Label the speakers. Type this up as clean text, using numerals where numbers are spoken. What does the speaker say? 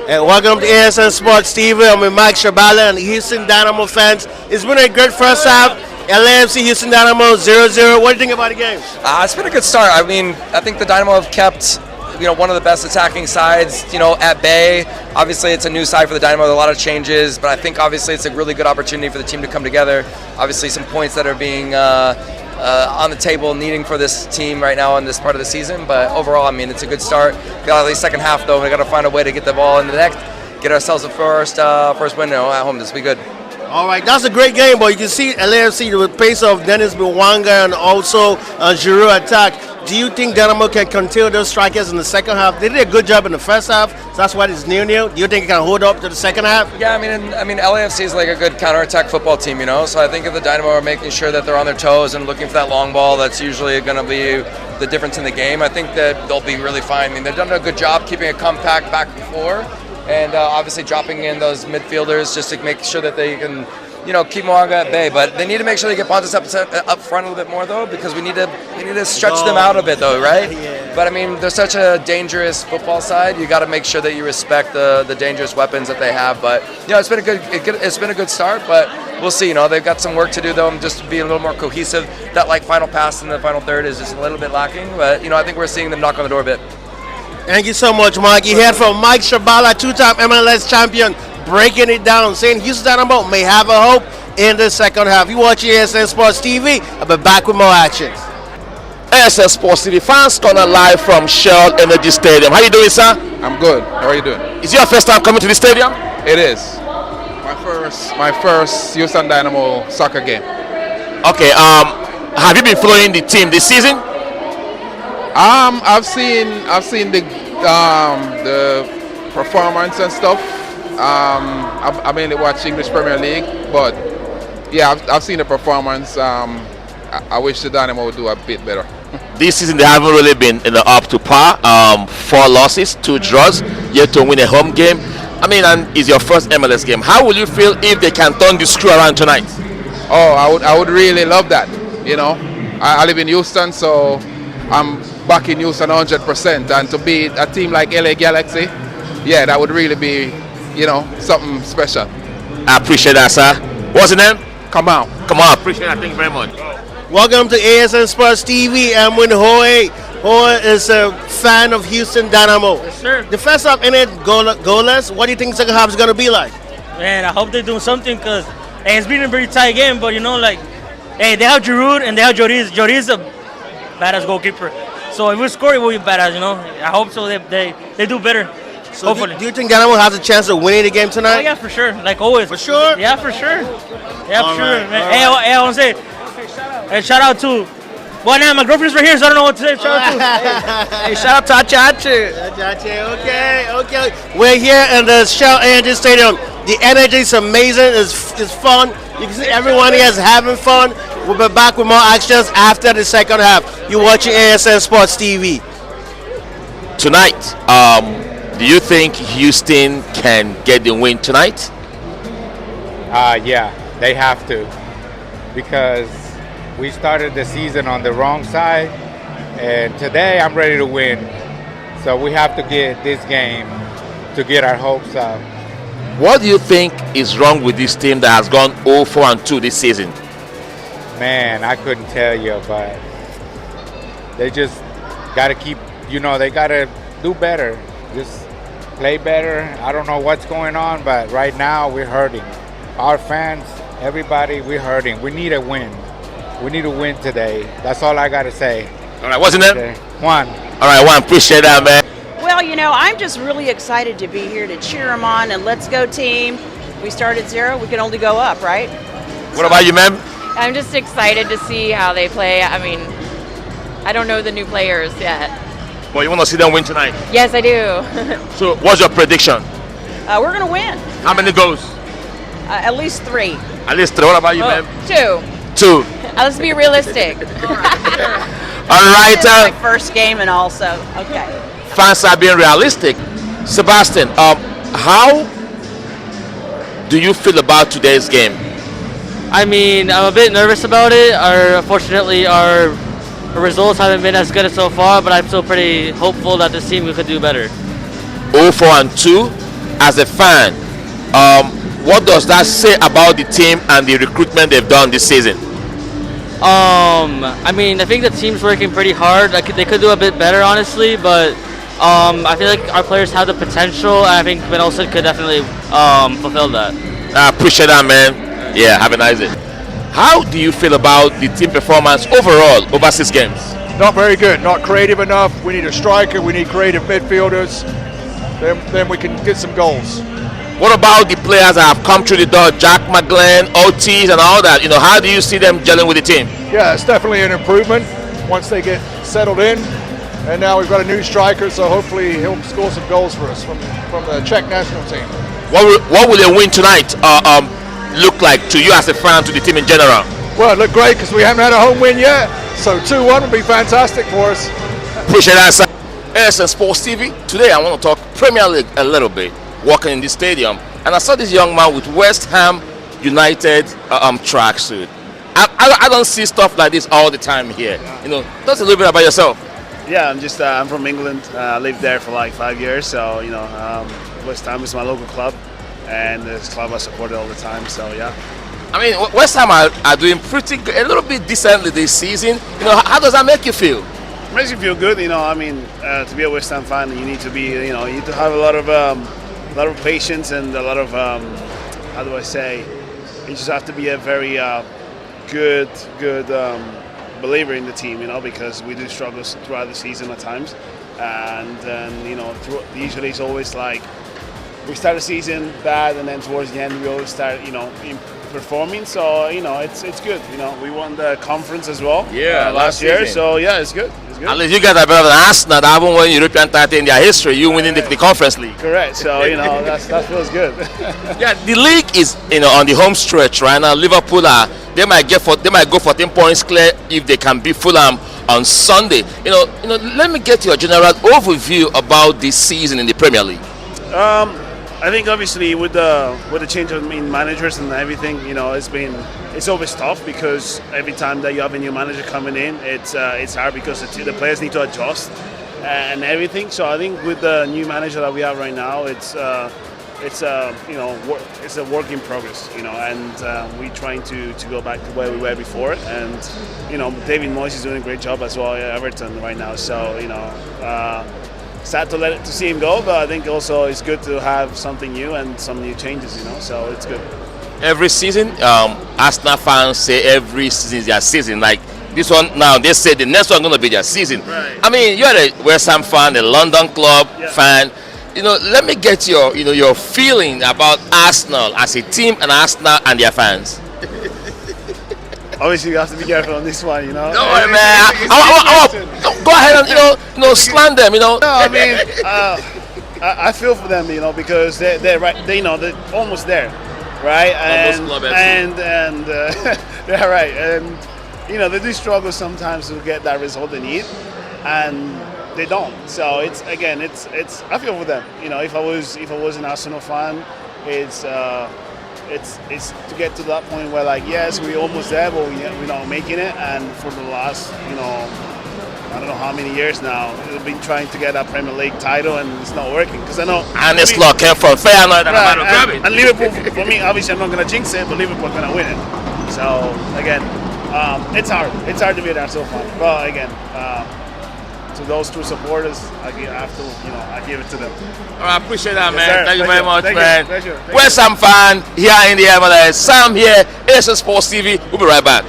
Speaker 1: And welcome to ASN Sports TV. I'm with Mike Shabala and Houston Dynamo fans. It's been a great first half. LAFC Houston Dynamo 0-0. What do you think about the game?
Speaker 2: It's been a good start. I mean, I think the Dynamo have kept one of the best attacking sides, at bay. Obviously, it's a new side for the Dynamo with a lot of changes, but I think obviously it's a really good opportunity for the team to come together. Obviously, some points that are being on the table needing for this team right now in this part of the season, but overall, I mean, it's a good start. Got at least second half, though. We got to find a way to get the ball in the net, get ourselves a first win at home. This will be good.
Speaker 1: All right, that's a great game, but you can see LAFC with pace of Dennis Mwanga and also Giroud attack. Do you think Dynamo can continue those strikers in the second half? They did a good job in the first half, so that's why it's 0-0. Do you think it can hold up to the second half?
Speaker 2: Yeah, I mean, LAFC is like a good counterattack football team, So I think if the Dynamo are making sure that they're on their toes and looking for that long ball, that's usually going to be the difference in the game. I think that they'll be really fine. I mean, they've done a good job keeping it compact back and forth, and obviously dropping in those midfielders just to make sure that they can keep Mwanga at bay, but they need to make sure they get Pontus up front a little bit more, though, because we need to stretch them out a bit, though, right?
Speaker 1: Yeah.
Speaker 2: But I mean, they're such a dangerous football side. You got to make sure that you respect the dangerous weapons that they have. But it's been a good start, but we'll see. They've got some work to do, though, just to be a little more cohesive. That final pass in the final third is just a little bit lacking, but I think we're seeing them knock on the door a bit.
Speaker 1: Thank you so much, Mike. You heard from Mike Shabala, two-time MLS champion, breaking it down, saying Houston Dynamo may have a hope in the second half. You watch ASN Sports TV. I'll be back with more action.
Speaker 3: ASN Sports TV fans corner live from Shell Energy Stadium. How you doing, sir?
Speaker 4: I'm good. How are you doing?
Speaker 3: Is it your first time coming to the stadium?
Speaker 4: It is. My first Houston Dynamo soccer game.
Speaker 3: Okay. Have you been following the team this season?
Speaker 4: I've seen the performance and stuff. I mainly watch English Premier League, but yeah, I've seen the performance. I wish the Dynamo would do a bit better.
Speaker 3: This season they haven't really been up to par. 4 losses, 2 draws, yet to win a home game. I mean, and it's your first MLS game. How will you feel if they can turn the screw around tonight?
Speaker 4: Oh, I would really love that. I live in Houston, so I'm back in Houston 100%. And to beat a team like LA Galaxy, yeah, that would really be, something special.
Speaker 3: I appreciate that, sir. What's your name?
Speaker 4: Come on.
Speaker 3: Appreciate that. Thank you very much.
Speaker 1: Welcome to ASN Sports TV. I'm with Hoy. Hoy is a fan of Houston Dynamo.
Speaker 5: Yes, sir.
Speaker 1: The first half ended goalless. What do you think second half is going to be like?
Speaker 5: Man, I hope they're doing something because it's been a very tight game. But they have Giroud and they have Lloris. Lloris is a badass goalkeeper. So if we score, it will be badass. I hope so. They do better.
Speaker 1: So
Speaker 5: hopefully.
Speaker 1: Do you think Dynamo has a chance of winning the game tonight?
Speaker 5: Oh yeah, for sure. Like always.
Speaker 1: For sure?
Speaker 5: Yeah, for sure. Yeah,
Speaker 1: All
Speaker 5: for sure.
Speaker 1: right,
Speaker 5: Man. Hey, I want to say, hey, shout out to. Well, now my girlfriend's right here, so I don't know what to say. Shout out to. Hey, shout out to Achache.
Speaker 1: Okay. We're here in the Shell Energy Stadium. The energy is amazing. It's fun. You can see everyone here is having fun. We'll be back with more actions after the second half. You're watching ASN Sports TV.
Speaker 3: Tonight, do you think Houston can get the win tonight?
Speaker 6: Yeah, they have to, because we started the season on the wrong side, and today I'm ready to win. So we have to get this game to get our hopes up.
Speaker 3: What do you think is wrong with this team that has gone 0-4-2 this season?
Speaker 6: Man, I couldn't tell you, but they just got to keep, they got to do better. Just play better. I don't know what's going on, but right now we're hurting. Our fans, everybody, we're hurting. We need a win. We need a win today. That's all I got to say.
Speaker 3: All right, what's your name?
Speaker 6: Juan.
Speaker 3: All right, Juan, appreciate that, man.
Speaker 7: Well, I'm just really excited to be here to cheer them on, and let's go team. We started 0, we can only go up, right?
Speaker 3: What about you, ma'am?
Speaker 8: I'm just excited to see how they play. I mean, I don't know the new players yet.
Speaker 3: Well, you want to see them win tonight?
Speaker 8: Yes, I do.
Speaker 3: So, what's your prediction?
Speaker 7: We're going to win.
Speaker 3: How many goals?
Speaker 7: At least 3.
Speaker 3: At least 3. What about you, ma'am?
Speaker 7: 2.
Speaker 3: 2.
Speaker 8: Let's be realistic.
Speaker 3: All right.
Speaker 7: This is my first game and also. Okay.
Speaker 3: Fans are being realistic. Sebastian, how do you feel about today's game?
Speaker 5: I mean, I'm a bit nervous about it. Unfortunately, our results haven't been as good so far, but I'm still pretty hopeful that this team could do better.
Speaker 3: 0-4-2. as a fan, what does that say about the team and the recruitment they've done this season?
Speaker 5: I mean, I think the team's working pretty hard. They could do a bit better, honestly, but I feel like our players have the potential, and I think Ben Olsen could definitely fulfill that.
Speaker 3: I appreciate that, man. Yeah, have a nice day. How do you feel about the team performance overall over 6 games?
Speaker 9: Not very good, not creative enough. We need a striker, we need creative midfielders. Then we can get some goals.
Speaker 3: What about the players that have come through the door, Jack McGlenn, Otis, and all that? How do you see them gelling with the team?
Speaker 9: Yeah, it's definitely an improvement once they get settled in. And now we've got a new striker, so hopefully he'll score some goals for us from the Czech national team.
Speaker 3: What will a win tonight look like to you as a fan, to the team in general?
Speaker 9: Well, it looked great because we haven't had a home win yet. So 2-1 would be fantastic for us.
Speaker 3: Appreciate that, sir. MLS Sports TV. Today I want to talk Premier League a little bit. Walking in the stadium, and I saw this young man with West Ham United tracksuit. I don't see stuff like this all the time here. Tell us a little bit about yourself.
Speaker 10: Yeah, I'm from England. I lived there for like 5 years, so West Ham is my local club, and this club I support all the time. So yeah.
Speaker 3: I mean, West Ham are doing pretty good, a little bit decently this season. How does that make you feel?
Speaker 10: It makes you feel good. I mean, to be a West Ham fan, you need to be, you need to have a lot of patience and a lot of how do I say? You just have to be a very good believer in the team, because we do struggle throughout the season at times, and then usually it's always like we start the season bad, and then towards the end we always start performing. So it's good. We won the conference as well.
Speaker 3: Yeah,
Speaker 10: last year.
Speaker 3: season.
Speaker 10: So yeah, it's good.
Speaker 3: At least you guys are better than Arsenal. That haven't won European title in their history. You winning the Conference League.
Speaker 10: Correct. So that feels good.
Speaker 3: Yeah, the league is on the home stretch right now. Liverpool they might go 14 points clear if they can beat Fulham on Sunday. Let me get your general overview about this season in the Premier League.
Speaker 10: I think obviously with the change of managers and everything, it's always tough because every time that you have a new manager coming in, it's hard because the players need to adjust and everything. So I think with the new manager that we have right now, it's a work in progress, and we're trying to go back to where we were before. And David Moyes is doing a great job as well at Everton right now. So sad to see him go, but I think also it's good to have something new and some new changes, so it's good.
Speaker 3: Every season, Arsenal fans say every season is their season. Like this one now, they say the next one going to be their season.
Speaker 10: Right.
Speaker 3: I mean, you're a West Ham fan, a London club fan. Let me get your feeling about Arsenal as a team and Arsenal and their fans.
Speaker 10: Obviously, you have to be careful on this one,
Speaker 3: No, man. Go ahead and slam them,
Speaker 10: No, I mean, I feel for them, because they're right. They're almost there, right? And they're right. And they do struggle sometimes to get that result they need, and they don't. So it's I feel for them. If I was an Arsenal fan, it's to get to that point where yes, we're almost there, but we're not making it. And for the last I don't know how many years now, we've been trying to get that Premier League title, and it's not working. Because I know
Speaker 3: Honest luck came from Feyenoord
Speaker 10: and Liverpool. For me, obviously, I'm not going to jinx it, but Liverpool are going to win it. So again, it's hard. It's hard to be an Arsenal fan. But again, to those true supporters, I give it to them.
Speaker 3: I appreciate that, man.
Speaker 10: Yes,
Speaker 3: Thank you very much,
Speaker 10: Thank
Speaker 3: man.
Speaker 10: you. Pleasure.
Speaker 3: West Ham fan here in the MLS. Sam here, MLS Sports TV. We'll be right back.